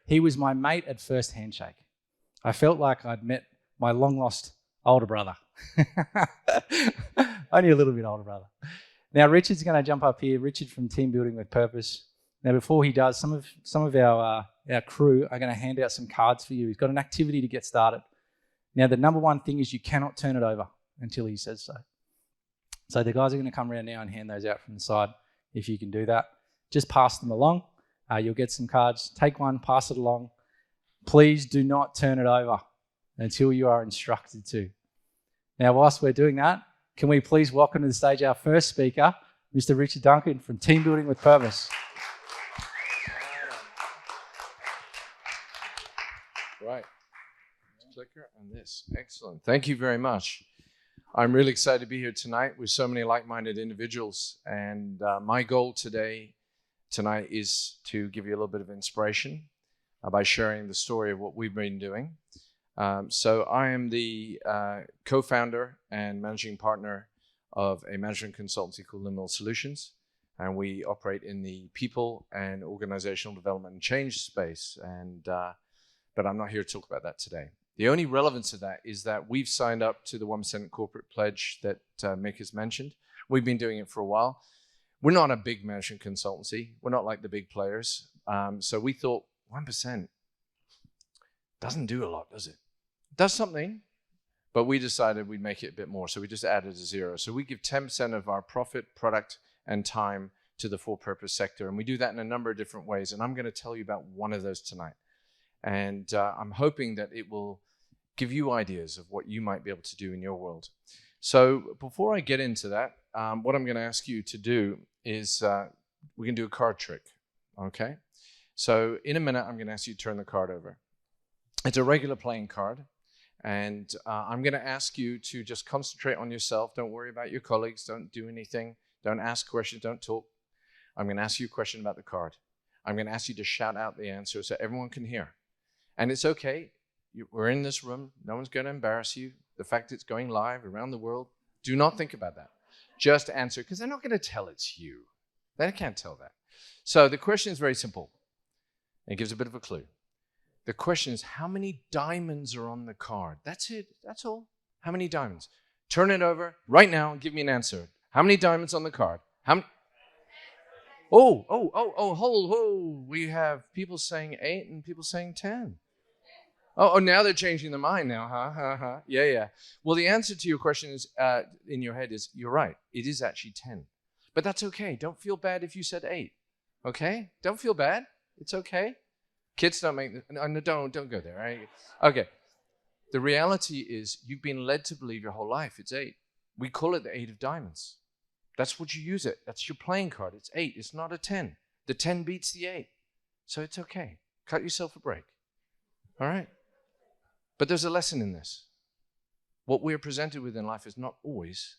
he was my mate at first handshake. I felt like I'd met my long-lost older brother. Only a little bit older brother. Now, Richard's going to jump up here. Richard from Team Building with Purpose. Now, before he does, some of our crew are going to hand out some cards for you. He's got an activity to get started. Now, the number one thing is you cannot turn it over until he says so. So the guys are going to come around now and hand those out from the side. If you can do that, just pass them along. You'll get some cards. Take one, pass it along. Please do not turn it over until you are instructed to. Now, whilst we're doing that, can we please welcome to the stage our first speaker, Mr. Richard Duncan from Team Building with Purpose. Right. Clicker and this. Excellent. Thank you very much. I'm really excited to be here tonight with so many like-minded individuals. And my goal tonight is to give you a little bit of inspiration by sharing the story of what we've been doing. So I am the co-founder and managing partner of a management consultancy called Liminal Solutions. And we operate in the people and organizational development and change space. But I'm not here to talk about that today. The only relevance of that is that we've signed up to the 1% corporate pledge that Mick has mentioned. We've been doing it for a while. We're not a big management consultancy. We're not like the big players. So we thought 1% doesn't do a lot, does it? It does something, but we decided we'd make it a bit more. So we just added a zero. So we give 10% of our profit, product, and time to the for-purpose sector. And we do that in a number of different ways. And I'm going to tell you about one of those tonight. And I'm hoping that it will give you ideas of what you might be able to do in your world. So before I get into that, what I'm going to ask you to do is we can do a card trick, okay? So in a minute, I'm going to ask you to turn the card over. It's a regular playing card, and I'm going to ask you to just concentrate on yourself. Don't worry about your colleagues. Don't do anything. Don't ask questions. Don't talk. I'm going to ask you a question about the card. I'm going to ask you to shout out the answer so everyone can hear. And it's okay. We're in this room. No one's going to embarrass you. The fact it's going live around the world, do not think about that. Just answer, because they're not going to tell it's you. They can't tell that. So the question is very simple. It gives a bit of a clue. The question is, how many diamonds are on the card? That's it. That's all. How many diamonds? Turn it over right now and give me an answer. How many diamonds on the card? How many? Hold. We have people saying 8 and people saying 10. Oh, now they're changing their mind now, huh? Yeah. Well, the answer to your question is, in your head is, you're right. It is actually 10. But that's okay. Don't feel bad if you said 8. Okay? Don't feel bad. It's okay. Kids don't make... No, don't go there. Right? Okay. The reality is you've been led to believe your whole life it's 8. We call it the 8 of diamonds. That's what you use it. That's your playing card. It's 8. It's not a 10. The 10 beats the 8. So it's okay. Cut yourself a break. All right? But there's a lesson in this. What we're presented with in life is not always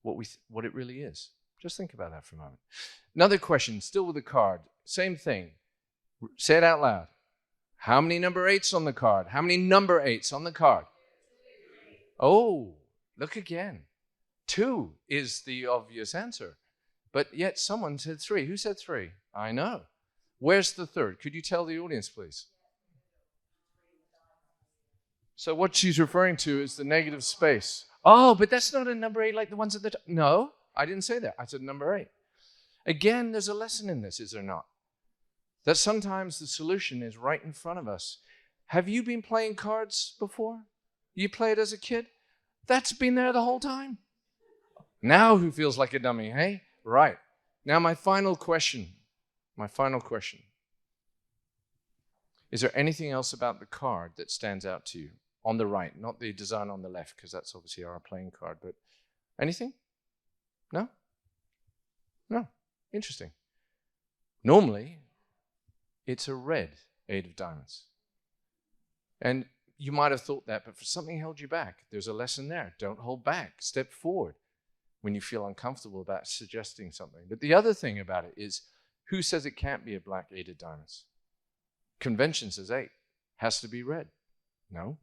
what it really is. Just think about that for a moment. Another question, still with the card. Same thing. Say it out loud. How many number 8s on the card? How many number 8s on the card? Oh, look again. 2 is the obvious answer. But yet someone said 3. Who said 3? I know. Where's the third? Could you tell the audience, please? So what she's referring to is the negative space. Oh, but that's not a number 8 like the ones at the top. No, I didn't say that. I said number 8. Again, there's a lesson in this, is there not? That sometimes the solution is right in front of us. Have you been playing cards before? You played as a kid? That's been there the whole time. Now who feels like a dummy, hey? Right. Now my final question. Is there anything else about the card that stands out to you? On the right, not the design on the left, because that's obviously our playing card, but anything? No? No. Interesting. Normally, it's a red 8 of diamonds. And you might have thought that, but for something held you back. There's a lesson there. Don't hold back. Step forward when you feel uncomfortable about suggesting something. But the other thing about it is, who says it can't be a black 8 of diamonds? Convention says 8. Has to be red. No.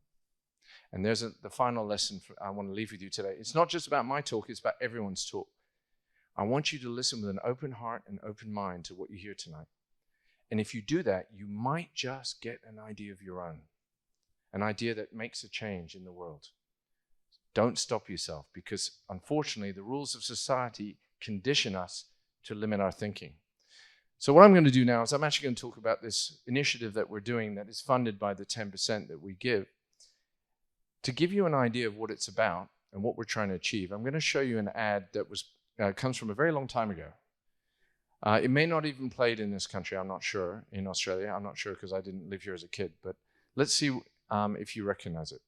And there's the final lesson I want to leave with you today. It's not just about my talk, it's about everyone's talk. I want you to listen with an open heart and open mind to what you hear tonight. And if you do that, you might just get an idea of your own, an idea that makes a change in the world. Don't stop yourself, because unfortunately, the rules of society condition us to limit our thinking. So what I'm going to do now is I'm actually going to talk about this initiative that we're doing that is funded by the 10% that we give. To give you an idea of what it's about and what we're trying to achieve, I'm going to show you an ad that comes from a very long time ago. It may not even played in this country, I'm not sure, in Australia. I'm not sure because I didn't live here as a kid, but let's see if you recognize it.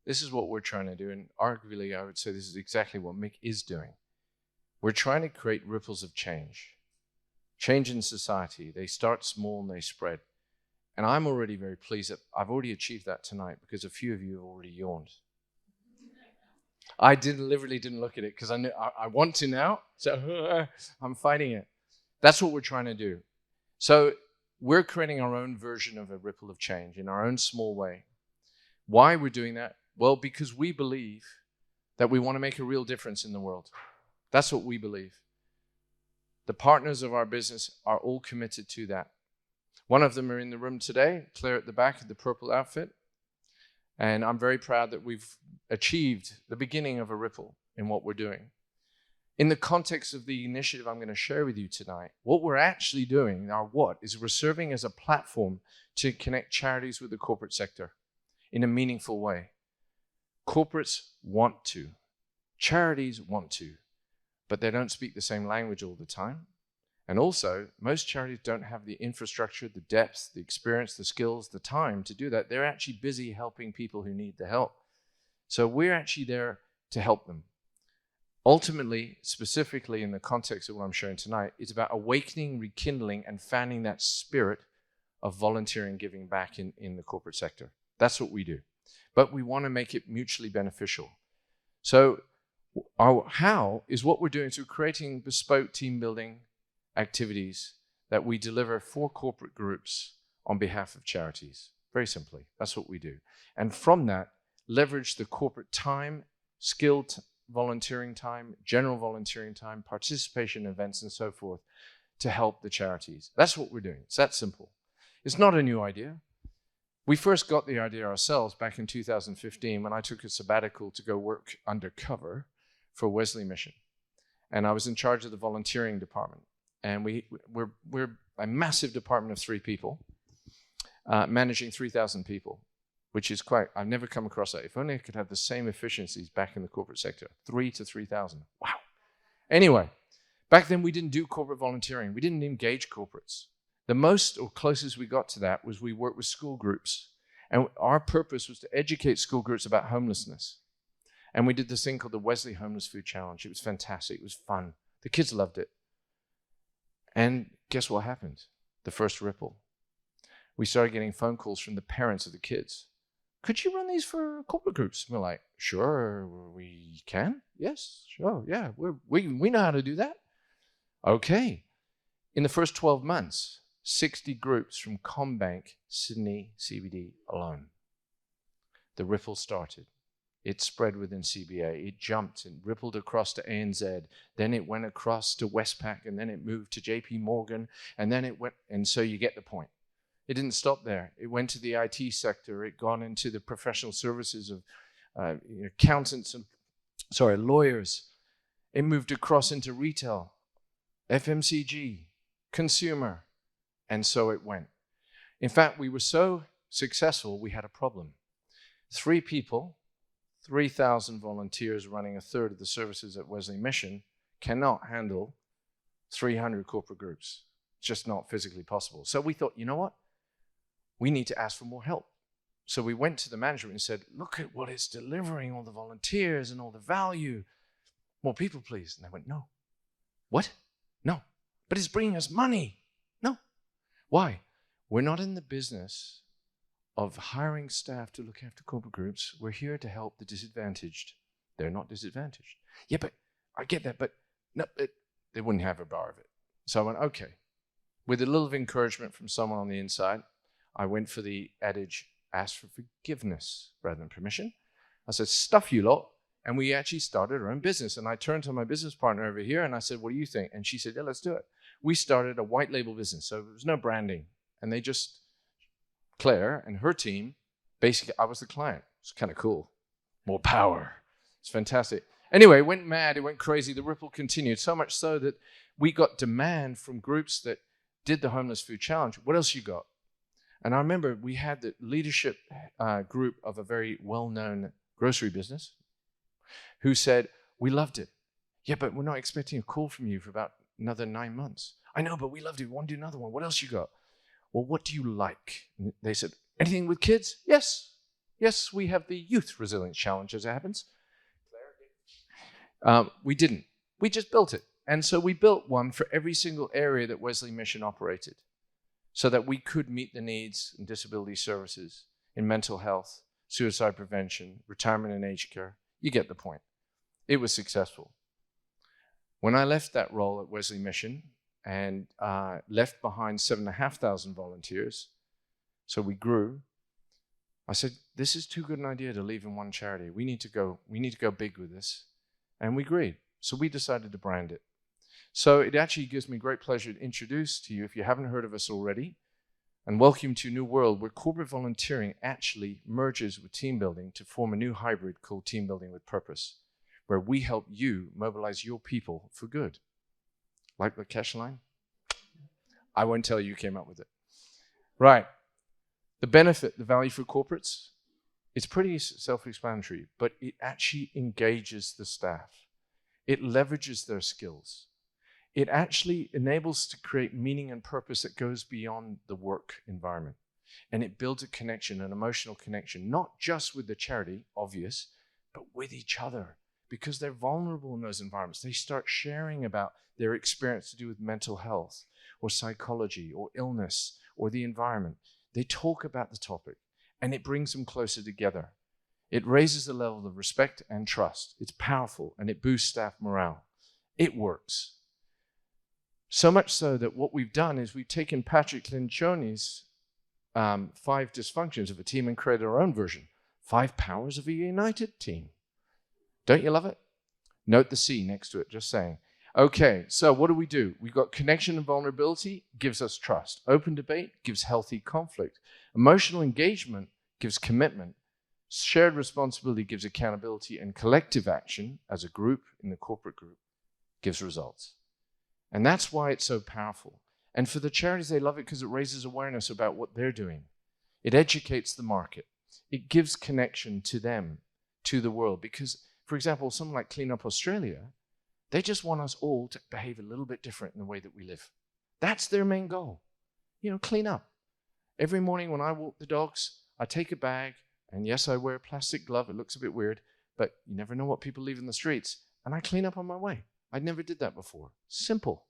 This is what we're trying to do, and arguably I would say this is exactly what Mick is doing. We're trying to create ripples of change. Change in society. They start small and they spread. And I'm already very pleased that I've already achieved that tonight, because a few of you have already yawned. I literally didn't look at it because I knew I want to now, so I'm fighting it. That's what we're trying to do. So we're creating our own version of a ripple of change in our own small way. Why we're doing that? Well, because we believe that we want to make a real difference in the world. That's what we believe. The partners of our business are all committed to that. One of them are in the room today, Claire at the back of the purple outfit. And I'm very proud that we've achieved the beginning of a ripple in what we're doing. In the context of the initiative I'm going to share with you tonight, what we're actually doing, is we're serving as a platform to connect charities with the corporate sector in a meaningful way. Corporates want to. Charities want to. But they don't speak the same language all the time. And also, most charities don't have the infrastructure, the depth, the experience, the skills, the time to do that. They're actually busy helping people who need the help. So we're actually there to help them. Ultimately, specifically in the context of what I'm sharing tonight, it's about awakening, rekindling, and fanning that spirit of volunteering, giving back in the corporate sector. That's what we do. But we want to make it mutually beneficial. So our how is what we're doing through creating bespoke team building activities that we deliver for corporate groups on behalf of charities. Very simply, that's what we do. And from that, leverage the corporate time, skilled volunteering time, general volunteering time, participation events, and so forth to help the charities. That's what we're doing. It's that simple. It's not a new idea. We first got the idea ourselves back in 2015 when I took a sabbatical to go work undercover for Wesley Mission. And I was in charge of the volunteering department. And we're a massive department of 3 people, managing 3,000 people, which is I've never come across that. If only I could have the same efficiencies back in the corporate sector, 3 to 3,000. Wow. Anyway, back then we didn't do corporate volunteering. We didn't engage corporates. The most or closest we got to that was we worked with school groups. And our purpose was to educate school groups about homelessness. And we did this thing called the Wesley Homeless Food Challenge. It was fantastic. It was fun. The kids loved it. And guess what happened? The first ripple. We started getting phone calls from the parents of the kids. Could you run these for corporate groups? And we're like, sure, we can. Yes, sure, yeah. We know how to do that. Okay. In the first 12 months, 60 groups from CommBank, Sydney CBD alone. The ripple started. It spread within CBA. It jumped and rippled across to ANZ. Then it went across to Westpac, and then it moved to JP Morgan, and then it went, and so you get the point. It didn't stop there. It went to the IT sector. It gone into the professional services of accountants and, lawyers. It moved across into retail, FMCG, consumer, and so it went. In fact, we were so successful, we had a problem. 3 people, 3,000 volunteers running a third of the services at Wesley Mission cannot handle 300 corporate groups. Just not physically possible. So we thought, you know what? We need to ask for more help. So we went to the management and said, look at what it's delivering, all the volunteers and all the value. More people, please. And they went, no. What? No. But it's bringing us money. No. Why? We're not in the business of hiring staff to look after corporate groups. We're here to help the disadvantaged. They're not disadvantaged. Yeah, but I get that, but no, they wouldn't have a bar of it. So I went, okay. With a little encouragement from someone on the inside, I went for the adage, ask for forgiveness rather than permission. I said, stuff you lot. And we actually started our own business. And I turned to my business partner over here and I said, what do you think? And she said, yeah, let's do it. We started a white label business. So there was no branding. And they just, Claire and her team, basically, I was the client. It's kind of cool. More power. It's fantastic. Anyway, it went mad. It went crazy. The ripple continued. So much so that we got demand from groups that did the Homeless Food Challenge. What else you got? And I remember we had the leadership group of a very well-known grocery business who said, we loved it. Yeah, but we're not expecting a call from you for about another 9 months. I know, but we loved it. We want to do another one. What else you got? Well, what do you like? And they said, anything with kids? Yes. Yes, we have the Youth Resilience Challenge, as it happens. We didn't. We just built it. And so we built one for every single area that Wesley Mission operated so that we could meet the needs in disability services, in mental health, suicide prevention, retirement and aged care. You get the point. It was successful. When I left that role at Wesley Mission and left behind 7,500 volunteers, so we grew, I said, this is too good an idea to leave in one charity. We need to go big with this. And we agreed. So we decided to brand it. So it actually gives me great pleasure to introduce to you, if you haven't heard of us already, and welcome to a new world where corporate volunteering actually merges with team building to form a new hybrid called Team Building with Purpose, where we help you mobilize your people for good. Like the cash line? I won't tell you who came up with it. Right. The benefit, the value for corporates, it's pretty self-explanatory, but it actually engages the staff. It leverages their skills. It actually enables to create meaning and purpose that goes beyond the work environment. And it builds a connection, an emotional connection, not just with the charity, obvious, but with each other. Because they're vulnerable in those environments. They start sharing about their experience to do with mental health or psychology or illness or the environment. They talk about the topic and it brings them closer together. It raises the level of respect and trust. It's powerful and it boosts staff morale. It works. So much so that what we've done is we've taken Patrick Lencioni's 5 dysfunctions of a team and created our own version. 5 powers of a united team. Don't you love it? Note the C next to it, just saying. Okay, so what do? We've got connection and vulnerability, gives us trust. Open debate gives healthy conflict. Emotional engagement gives commitment. Shared responsibility gives accountability. And collective action, as a group, in the corporate group, gives results. And that's why it's so powerful. And for the charities, they love it because it raises awareness about what they're doing. It educates the market. It gives connection to them, to the world. Because, for example, someone like Clean Up Australia, they just want us all to behave a little bit different in the way that we live. That's their main goal. Clean up. Every morning when I walk the dogs, I take a bag, and yes, I wear a plastic glove. It looks a bit weird, but you never know what people leave in the streets. And I clean up on my way. I never did that before. Simple.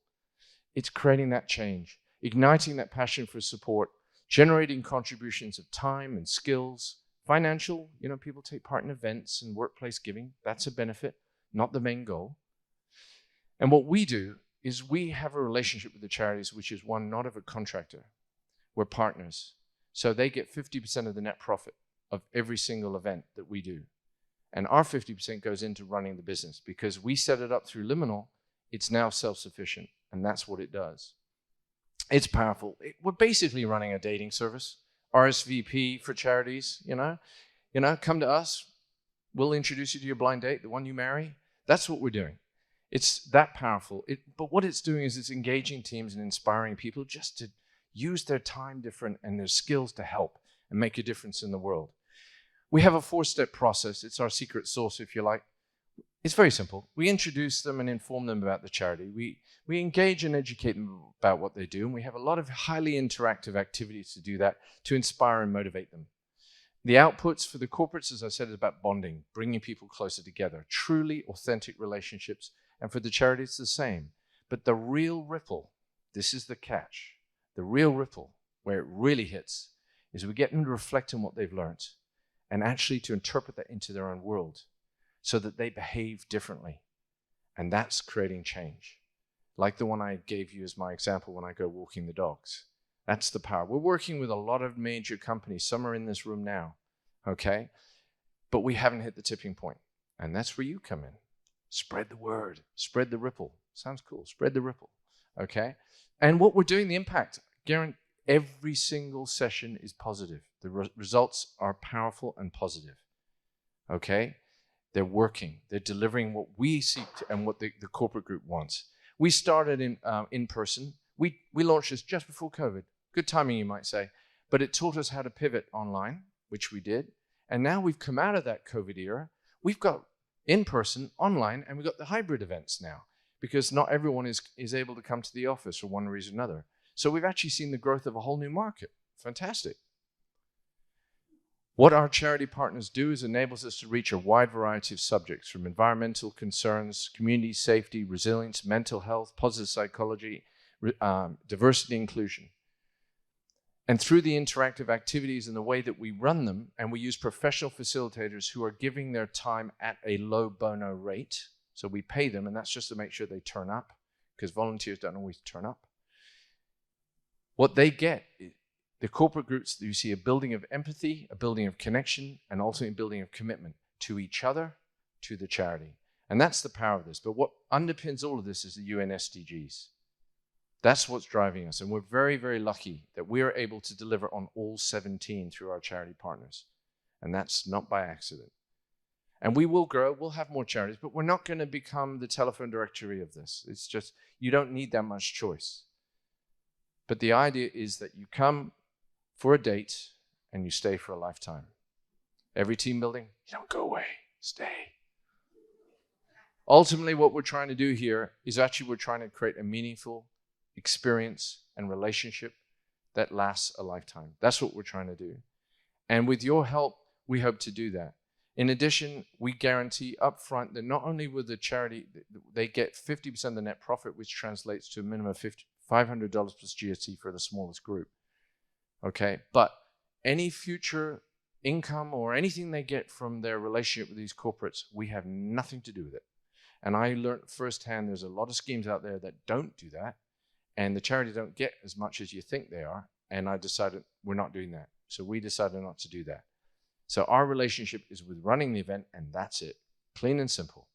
It's creating that change, igniting that passion for support, generating contributions of time and skills, financial, people take part in events and workplace giving. That's a benefit, not the main goal. And what we do is we have a relationship with the charities, which is one not of a contractor. We're partners. So they get 50% of the net profit of every single event that we do. And our 50% goes into running the business because we set it up through Liminal. It's now self-sufficient, and that's what it does. It's powerful. We're basically running a dating service, RSVP for charities, come to us. We'll introduce you to your blind date, the one you marry. That's what we're doing. It's that powerful. But what it's doing is it's engaging teams and inspiring people just to use their time different and their skills to help and make a difference in the world. We have a 4-step process. It's our secret sauce, if you like. It's very simple. We introduce them and inform them about the charity. We engage and educate them about what they do, and we have a lot of highly interactive activities to do that, to inspire and motivate them. The outputs for the corporates, as I said, is about bonding, bringing people closer together, truly authentic relationships, and for the charities, it's the same. But the real ripple, this is the catch, the real ripple, where it really hits, is we get them to reflect on what they've learned and actually to interpret that into their own world so that they behave differently. And that's creating change. Like the one I gave you as my example when I go walking the dogs. That's the power. We're working with a lot of major companies. Some are in this room now, okay? But we haven't hit the tipping point. And that's where you come in. Spread the word, spread the ripple. Sounds cool, spread the ripple, okay? And what we're doing, the impact, guarantee every single session is positive. The results are powerful and positive, okay? They're working, they're delivering what we seek to, and what the corporate group wants. We started in person. We launched this just before COVID. Good timing, you might say. But it taught us how to pivot online, which we did. And now we've come out of that COVID era. We've got in-person, online, and we've got the hybrid events now because not everyone is able to come to the office for one reason or another. So we've actually seen the growth of a whole new market. Fantastic. What our charity partners do is enables us to reach a wide variety of subjects, from environmental concerns, community safety, resilience, mental health, positive psychology, diversity, inclusion. And through the interactive activities and the way that we run them, and we use professional facilitators who are giving their time at a low bono rate. So we pay them, and that's just to make sure they turn up, because volunteers don't always turn up. What they get, the corporate groups, you see a building of empathy, a building of connection, and ultimately a building of commitment to each other, to the charity. And that's the power of this. But what underpins all of this is the UN SDGs. That's what's driving us. And we're very, very lucky that we are able to deliver on all 17 through our charity partners. And that's not by accident. And we will grow, we'll have more charities, but we're not going to become the telephone directory of this. It's just, you don't need that much choice. But the idea is that you come for a date and you stay for a lifetime. Every team building, you don't go away, stay. Ultimately, what we're trying to do here is actually we're trying to create a meaningful experience and relationship that lasts a lifetime. That's what we're trying to do. And with your help, we hope to do that. In addition, we guarantee upfront that not only will the charity, they get 50% of the net profit, which translates to a minimum of $500 plus GST for the smallest group. Okay, but any future income or anything they get from their relationship with these corporates, we have nothing to do with it. And I learned firsthand there's a lot of schemes out there that don't do that, and the charity don't get as much as you think they are, and I decided we're not doing that. So we decided not to do that. So our relationship is with running the event, and that's it. Clean and simple.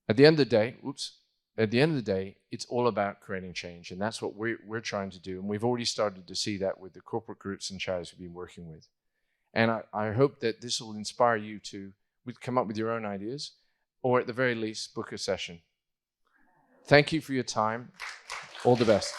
At the end of the day, it's all about creating change, and that's what we're trying to do. And we've already started to see that with the corporate groups and charities we've been working with. And I hope that this will inspire you to come up with your own ideas, or at the very least, book a session. Thank you for your time. All the best.